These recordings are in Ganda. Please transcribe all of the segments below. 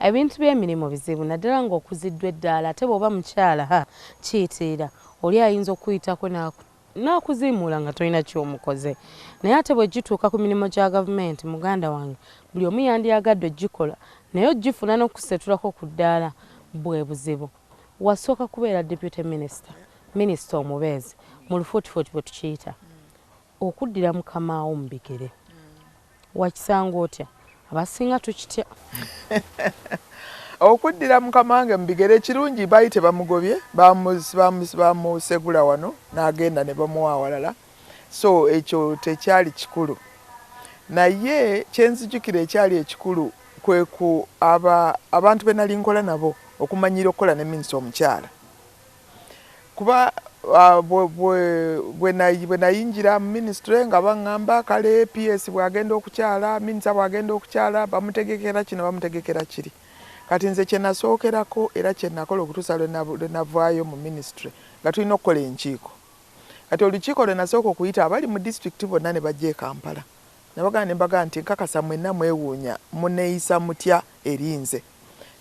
ebintu by'emirimu bizibu naddala ng'okuziddwa eddaala ate bw'oba mukyala kiyitira oli ayinza okuyitako n'akuzimuula nga tolina ky'omukoze naye ate bwe gituuka ku mirimu gya gavumenti muganda wange buli omu yandiyagadde ogikola naye ogifuna n'okusetulako ku ddaala bwe buzibu wasooka kubeera deputy minisita omubeezi mu lufuutifuuti bwe tukiyita okuddira mukamaawo mu bigere wakisanga otya abasinga tukitya okuddira mukamange mu bigere ekirungi baali tebamugobye bamusegula wano n'agenda ne bamuwa awalala so ekyo tekyali kikulu naye kyenzijukira ekyali ekikulu kweku abantu be nali nkola nabo okumanyira okukola ne minisita omukyala kuba bwe nayingira mu ministry nga baŋŋamba kale PS bwagenda okukyala minisita bwagenda okukyala bamutegekera kino bamutegekera kiri kati nze kye nasookerako era kye nakola okutuusa lwe navaayo mu ministry nga tulina okukola enkiiko kati olukiiko lwe nasooka okuyita abali mu disitulikiti bonna ne bajja e Kampala ne mbaga nti nkakasa mwenna mwewuunya muneeyisa mutya erinze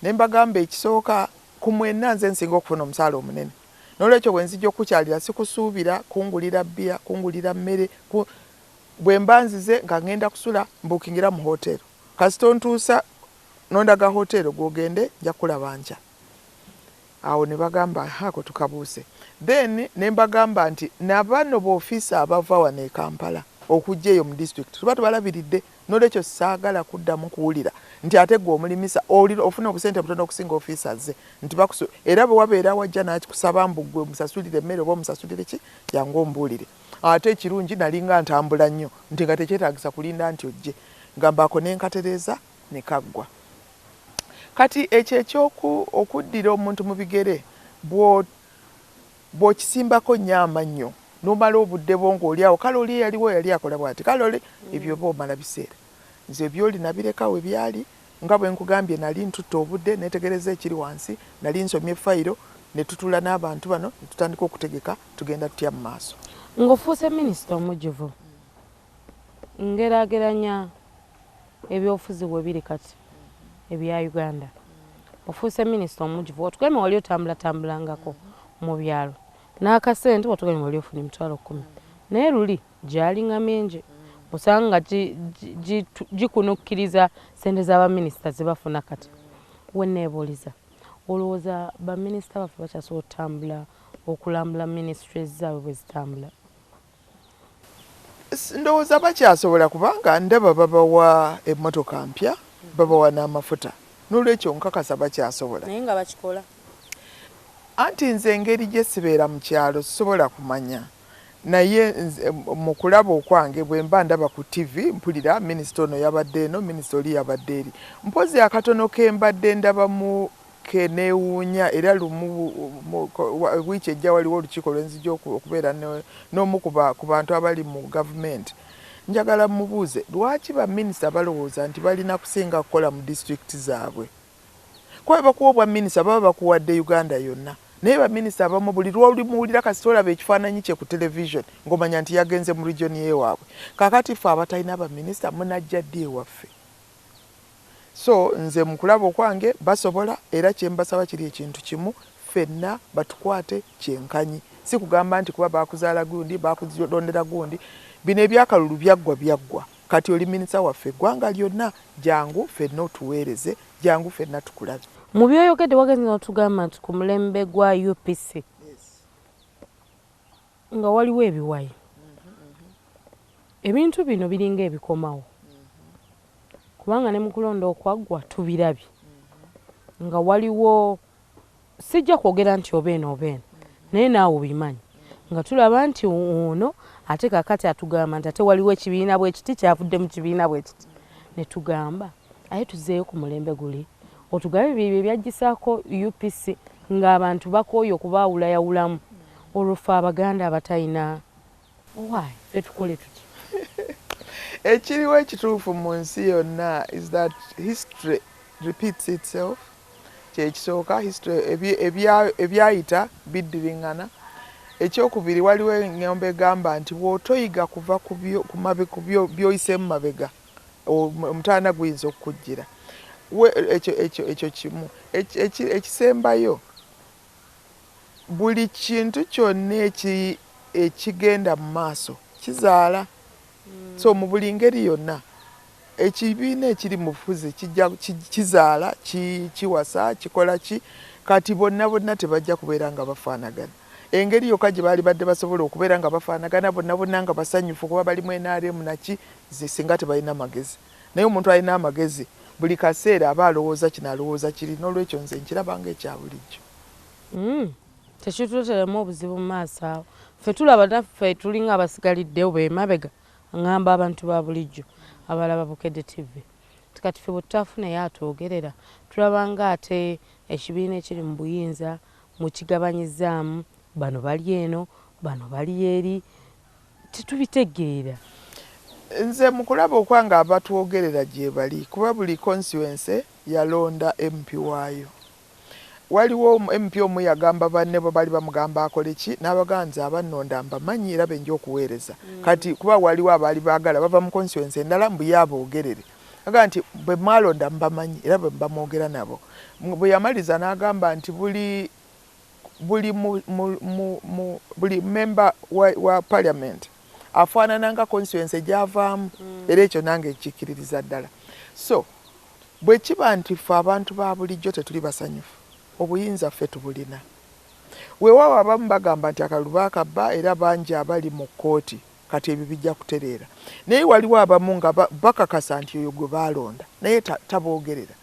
ne mbagamba ekisooka ku mwenna nze nsinga okufuna omusaala omunene n'olwekyo bwe nzijja okukyalira sikusuubira kungulira bbiya kungulira mmere bwe mbanzize nga ngenda kusula mbukingira mu hotero kasita ontuusa nondaga hotero gwogende nja kulaba nja awo ne bagamba hako tukabuuse then ne mbagamba nti nabano b'ofiisa abava wano e Kampala okujja eyo mu district tuba tubalabiridde n'olwekyo saagala kuddamu kuwulira nti ate gwe omulimisa ofuna obusente butono okusinga ofiisa ze nti era bwe wabeera wajja nakikusaba mbu gwe musasulire emmere oba omusasulire ki jangu ombuulire ate ekirungi nalinga ntambula nnyo nti nga tekyetaagisa kulinda nti ojje ngambaako nenkatereeza ne kaggwa kati ekyo okuddira omuntu mu bigere bw'okisimbako nnyo amannyo n'omala obudde bwo ng'oli awo kale oli yaliwo yali akola bw'ati kale oli ebyo oba omala biseera nze ebyoli nabireka we byali nga bwe nkugambye nali ntutta obudde netegereza ekiri wansi nali nsomye fayiro ne tutula n'abantu bano ne tutandika okutegeka tugenda tutya mu maaso ng'ofuuse minisita omujjuvu ngeraageranya ebyobufuzi bwe biri kati ebya Uganda ofuuse minisita omujjuvu otugambye wali otambulatambulangako mu byalo n'akasente watugambye wali ofuna emitwalo 10 naye luli gyalinga mingi osanga gikunukkiriza sente z'abaminisita ze bafuna kati wenneebuuliza olowooza baminisita baffe bakyasobola otambula okulambula ministries zaabwe bwe zitambula ndowooza bakyasobola kubanga ndaba babawa emmotoka mpya babawa n'amafuta n'olwekyo nkakasa bakyasobola naye nga bakikola anti nze engeri gye sibeera mu kyalo sisobola kumanya naye mu kulaba okwange bwe mba ndaba ku TV mpulira minisita ono yabadde eno minisita oli yabadde eri mpozi akatono ke mbadde ndaba mu keneewuunya era lumu wiiki ejja waliwo olukiiko lwenzija okubeera n'omu ku bantu abali mu gavumenti njagala mubuuze lwaki baminisita balowooza nti balina kusinga kukola mu disitulikiti zaabwe kuba bakuwa obwa minisita baba bakuwadde Uganda yonna naye baminisita abamu buli lwolimuwulira kasita olaba ekifaananyi kye ku television ng'omanya nti yagenze mu regioni yewaabwe kaakati ffe abatalina baminisita munajja ddi ewaffe so nze mu kulaba okwange basobola era kye mbasaba kiri ekintu kimu ffenna batukwate kyenkanyi si kugamba nti kuba bakuzaala gundi bakulondera gundi bino ebyakalulu byaggwa kati oli minisita waffe eggwanga lyonna jangu ffenna otuweereze jangu ffenna tukulabe mu byoyogedde wagenze n'otugamba nti ku mulembe gwa UPC nga waliwo ebiwayi ebintu bino biringa ebikomawo kubanga ne mu kulonda okwaggwa tubirabye nga waliwo sijja kwogera nti obeeno naye naawe obimanyi nga tulaba nti ono ate kakati atugamba nti ate waliwo ekibiina bwe kiti kyavudde mu kibiina bwe kiti ne tugamba aye tuzeeyo ku mulembe guli otugabe bibyo byaggisaako UPC ng'abantu bakooye okubaawulayawulamu olwofe abaganda abatalina why ffe tukole tuti ekiriwo ekituufu mu nsi yonna is that history repeats itself kyekisooka history ebyayita biddiringana ekyokubiri waliwo eŋŋombe egamba nti bw'otoyiga kuva ku byoyisemu mabega omutaana guyinza okukujjira ekyo kimu ekisembayo buli kintu kyonna ekigenda mu maaso kizaala. So mu buli ngeri yonna ekibiina ekiri mu bufuzi kizaala kiwasa kikola ki kati bonna tebajja kubeera nga bafaanagana. Engeri yokka gye baali badde basobola okubeera nga bafaanagana bonna nga basanyufu kuba balimu NRM naki singa tebalina magezi. Naye omuntu alina amagezi buli kaseera aba alowooza kino alowooza kiri, n'olwekyo nze nkiraba ng'ekya bulijjo. Tekituleeteramu obuzibu mu maaso awo. Ffe tulaba naffe tulinga abasigaliddewo beemabega ngamba abantu ba bulijjo abalaba Bukedde TV. Kati ffe bwe tutaafunayo atwogerera tulaba nga ate ekibiina ekiri mu buyinza mukigabanyizaamu, bano bali eno bano bali eri, tetubitegeera. Nze mu kulaba okwanga abatwogerera gye bali kuba buli constituency yalonda MP waayo. Waliwo MP omu yagamba banne bo bali bamugamba akole ki n'abaganza abannonda mbamanyi era benja okuweereza. Kati kuba waliwo abaali baagala bava mu constituency endala mbu yaboogerere aga nti bwe mwalonda mbamanyi era bwe mbamwogera nabo. Bwe yamaliza n'agamba nti buli member wa parliament afaanana nga constituency gy'avaamu era ekyo nange kikkiririza ddala. So bwe kiba nti ffe abantu ba bulijjo tetuli basanyufu obuyinza ffe tubulina. Weewaawo abamu bagamba nti akalulu baakabba era bangi abali mu kkooti kati ebyo bijja kutereera. Naye waliwo abamu nga bakakasa nti oyo gwe baalonda naye taboogerera.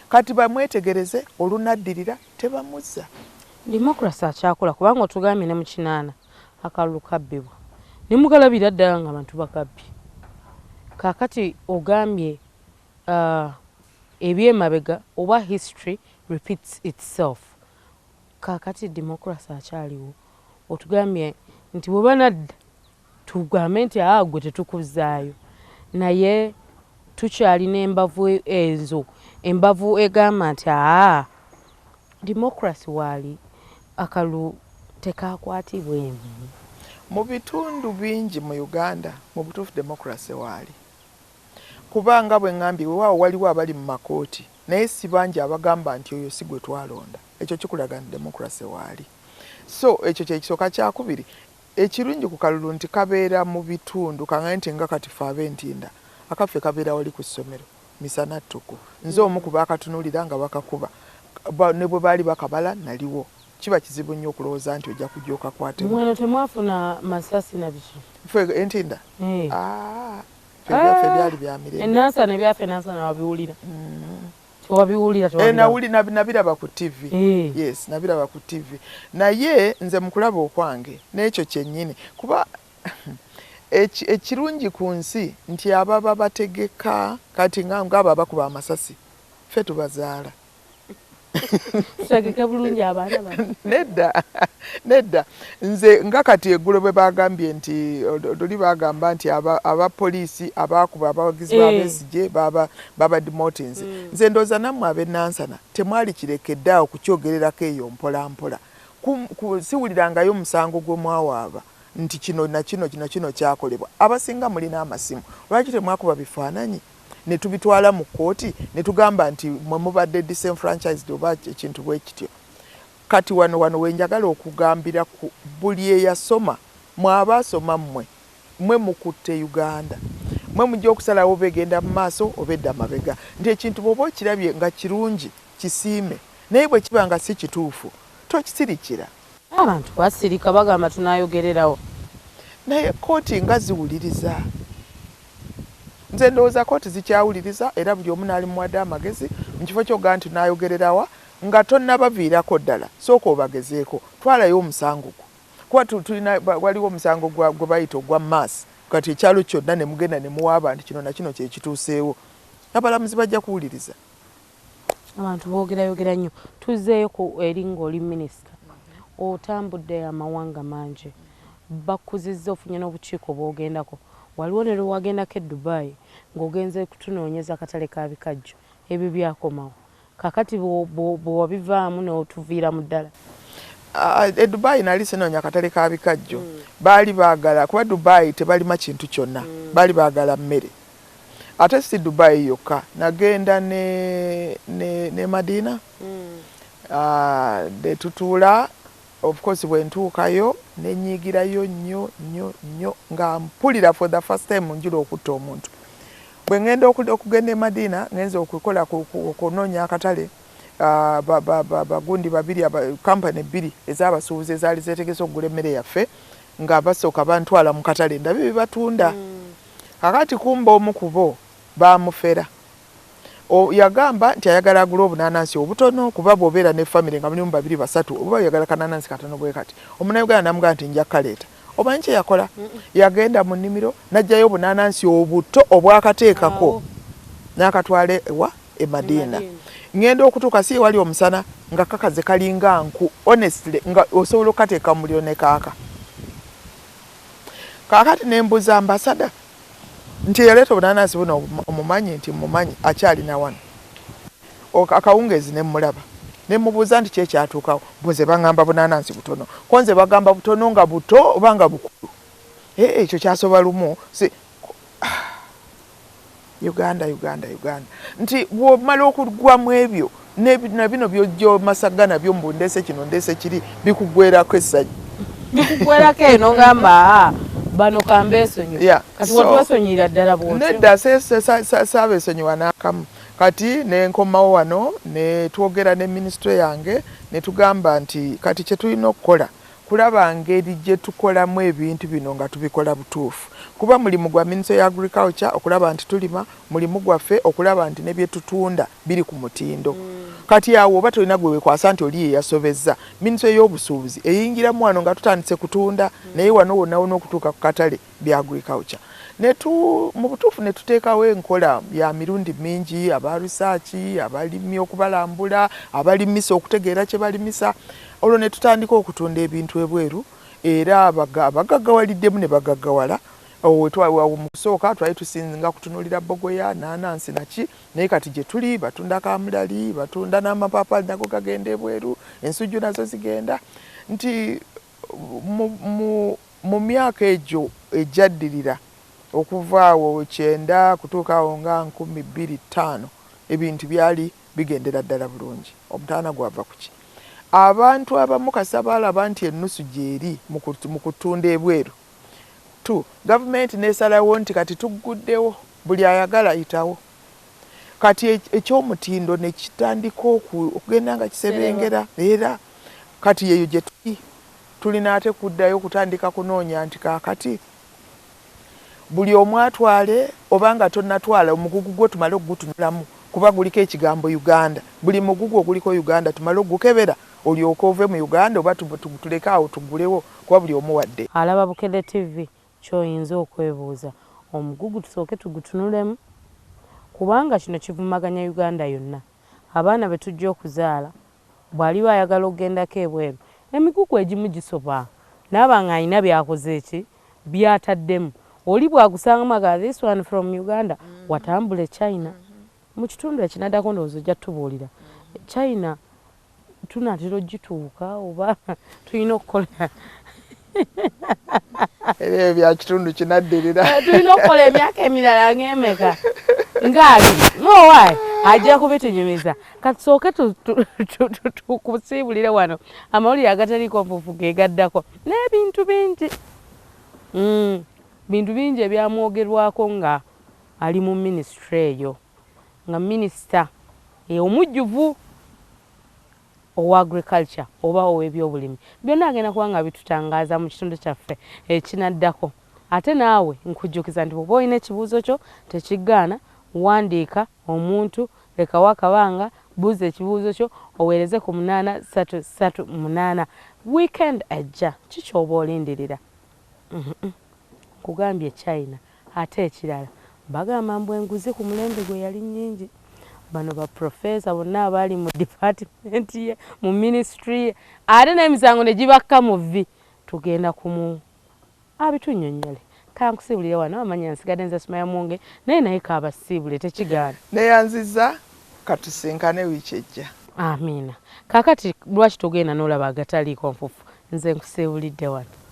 Kati bamwetegereze olunaddirira tebamuzza. Democracy akyakola kubanga otugambye ne mu kinaana akalulu kabbibwa. Ne mugalabira ddala nga abantu bakabbye. Kaakati ogambye ebyemabega oba history repeats itself. Kaakati democracy akyaliwo. Otugambye nti bwe banadda tugambe nti gwe tetukuzaayo. Naye tukyalina embavu ezo. Embavu egamba nti democracy waali akalulu tekakwatibwa emu. Mu bitundu bingi mu Uganda mu butuufu democracy waali. Kubanga bwe ngambye weewaawo waliwo abali mu makooti naye si bangi abagamba nti oyo si gwe twalonda. Ekyo kikulaga nti democracy waali. So ekyo kyekisooka kyakubiri. Ekirungi ku kalulu nti kabeera mu bitundu kaŋŋaye nti nga kati ffe ab'Entinda akaffe kabeera wali ku ssomero misana ttuku. Nze omu ku baakatunuulira nga bakakuba ne bwe baali bakabala naliwo. Kiba kizibu nnyo okulowooza nti ojja kujja okakwatibwa. Mweno temwafuna masasi na biki? Ffe Entinda? Ffe byali bya mirembe. Ennansana ebyaffe ennansana wabiwulira? Wabiwulira tewabiraba? Nabiraba ku TV. Yes, nabiraba ku TV. Naye nze mu kulaba okwange n'ekyo kyennyini kuba ekirungi ku nsi nti ababa bategeka kati ng'abo abakuba amasasi ffe tubazaala. Tutegeke bulungi abaana bano. Nedda nze nga kati eggulo bwe bagambye nti oli bagamba nti abapoliisi abakuba abawagizi b'Abesigye baba demotions. Nze ndooza nammwe ab'ennansana temwali kirekeddeawo kukyogererako eyo mpola mpola. Siwulirangayo omusango gwe mwawaaba nti kino na kino kyakolebwa. Abasinga mulina amasimu. Lwaki temwakuba bifaananyi ne tubitwala mu kkooti ne tugamba nti mwe mubadde disenfranchised oba ekintu bwe kityo. Kati wano we njagala okugambira ku buli eyasoma mw'abaasoma mmwe mukutte Uganda. Mmwe mujja okusalawo begenda mu maaso obedda mabega. Nti ekintu bw'oba okirabye nga kirungi kisiime naye bwe kiba nga si kituufu tokisirikira. Abantu basirika bagamba tunaayogererawo. Naye kkooti nga ziwuliriza. Nze ndowooza kkooti zikyawuliriza era buli omu n'ali muwadde amagezi mu kifo ky'oga nti tunaayogererawa nga tonnabaviirako ddala sooka obagezeeko twalayo omusango gwo. Kuba waliwo omusango gwe bayita ogwa maasi kati ekyalo kyonna ne mugenda ne muwaaba nti kino na kino kye kituuseewo. Abalamuzi bajja kuwuliriza. Abantu boogerayogera nnyo. Tuzzeeyo ku eri ng'oli minisita. Otambudde amawanga mangi. Bakuzizza ofunye n'obukiiko bw'ogendako. Waliwo ne lwe wagendako e Dubai ng'ogenze kutunoonyeza akatale ka bikajjo. Ebyo byakomawo. Kakati bwe wabivaamu n'otuviira mu ddala. E Dubai nali sinoonya akatale ka bikajjo. Baali baagala kuba Dubai tebalima kintu kyonna. Baali baagala mmere. ate si Dubai yokka nagenda ne Madina de tutuula of course bwe ntuukayo nenyigirayo nnyo nga mpulira for the first time njula okutta omuntu bwe ngenda okugenda e Madina ngenza okukola okunoonya akatale bagundi babiri kampani bbiri ez'abasuubuzi ezaali zeetegese okugula emmere yaffe nga basooka bantwala mu katale ndabe bye batunda kakati kumba omu ku bo baamufera yagamba nti ayagala agula obunaanansi obutono kuba bw'obeera ne famire nga mulimu babiri basatu oba oyagala kanaanansi katono bwe kati omunauganda namugamba nti nja kaleeta omanyi kye yakola yagenda mu nnimiro n'ajjayo obunaanansi obuto obwakateekako n'akatwale ewa e Madina ngenda okutuuka si wali omusana nga kakaze kalinga nku honestly nga osobola okukateeka mu muliro ne kaaka kaakati nembuza ambasada nti yaleeta obunaanansi buno omumanyi nti mumanyi akyalina wano akawungezi ne mulaba ne mubuuza nti kyekyatuukawo bweze bagamba bunaanansi butono konze bagamba butono nga buto oba nga bukulu ekyo kyasoba lumu Uganda nti bw'omala okugwamu ebyo na bino byojjo masagana byombu ndeese kino ndeese kiri bikugwerako essajja bikugwerako eno ngamba bano kambeesonyo kati watubasonyira ddala bwotyo nedda saabeesonyiwa n'akamu kati nenkomawo wano ne twogera ne minisitule yange ne tugamba nti kati kye tulina okukola kulaba ngeri gye tukolamu ebintu bino nga tubikola butuufu kuba mulimu gwa Ministry ya Agriculture okulaba nti tulima mulimu gwaffe okulaba nti ne bye tutunda biri ku mutindo kati awo oba tolina gwe wekwasa nti oli yeyasobezza Ministry y'obusuubuzi eyingiramu wano nga tutandise kutunda naye wano wonna okutuuka ku katale bya agriculture mu butuufu ne tuteekawo enkola ya mirundi mingi aba research abalimi okubalambula abalimisa okutegeera kye balimisa olwo ne tutandika okutunda ebintu ebweru era abagaggawaliddemu ne bagaggawala mu kusooka twali tusinga kutunulira bogoya naanansi naki naye kati gye tuli batunda kamulali batunda n'amapaapaali nago gagenda ebweru ensujju nazo zigenda nti mu myaka egyo ejjaddirira okuva awo 9 kutuuka awo nga 2025 ebintu byali bigendera ddala bulungi omutaana gwava kuki abantu abamu kasabaalaba nti ennusu gyeri mu kutunda ebweru gavumenti nesalawo nti kati tugguddewo buli ayagala ayitawo kati ekyomutindo nekitandika okugenda nga kisebengera era kati yeyo gye tulina ate kuddayo kutandika kunoonya nti kaakati buli omu atwale obanga tonnatwala omugugu gwo tumale okugutunulamu kuba guliko ekigambo Uganda buli mugugu oguliko Uganda tumale okugukebera olyoka ove mu Uganda oba tuleke awo tugulewo kuba buli omu wadde alaba Bukedde TV kyoyinza okwebuuza omugugu tusooke tugutunulemu kubanga kino kivumaganya Uganda yonna abaana be tujja okuzaala bw'aliba ayagala okugendako ebweru emigugu egimu gisoba naaba nga alina byakoze eki byataddemu oli bwagusanga maga this one from Uganda watambule China mu kitundu ekinaddako ndowooza ojja tubuulira China tunatera ogituuka oba tulina okukola ebyo bya kitundu kinaddirira tulina okukola emyaka emirala ng'emeka ng'abiri nowaayi ajja kubitunyumiza katusooke tukusiibulire wano amawulire agataliiko nfuufu ge gaddako n'ebintu bingi bintu bingi ebyamwogerwako nga ali mu minisitule eyo nga minisita omujjuvu owa agriculture oba ow'ebyobulimi byonna agenda kuba nga bitutangaaza mu kitundu kyaffe ekinaddako ate naawe nkujjukiza nti bwoba olina ekibuuzo kyo tekigaana wandiika omuntu lekawo akabanga buuza ekibuuzo kyo oweereze ku 8338 weekend ejja kikyoba olindirira kugambye China ate ekirala bagamba mbu enguzi ku mulembe gwe yali nnyingi bano ba professor bonna abali mu department ye mu ministry ate n'emisango ne gibakka mu vvi tugenda kumu abitunyonnyole kankusiibulire wano amanya nsigadde nze Sumaya Mwonge naye kaabasiibule tekigaana neyanziza katusinkane wiiki ejja amiina kaakati lwaki togenda n'olaba agataliiko nfufu nze nkusiibulidde wano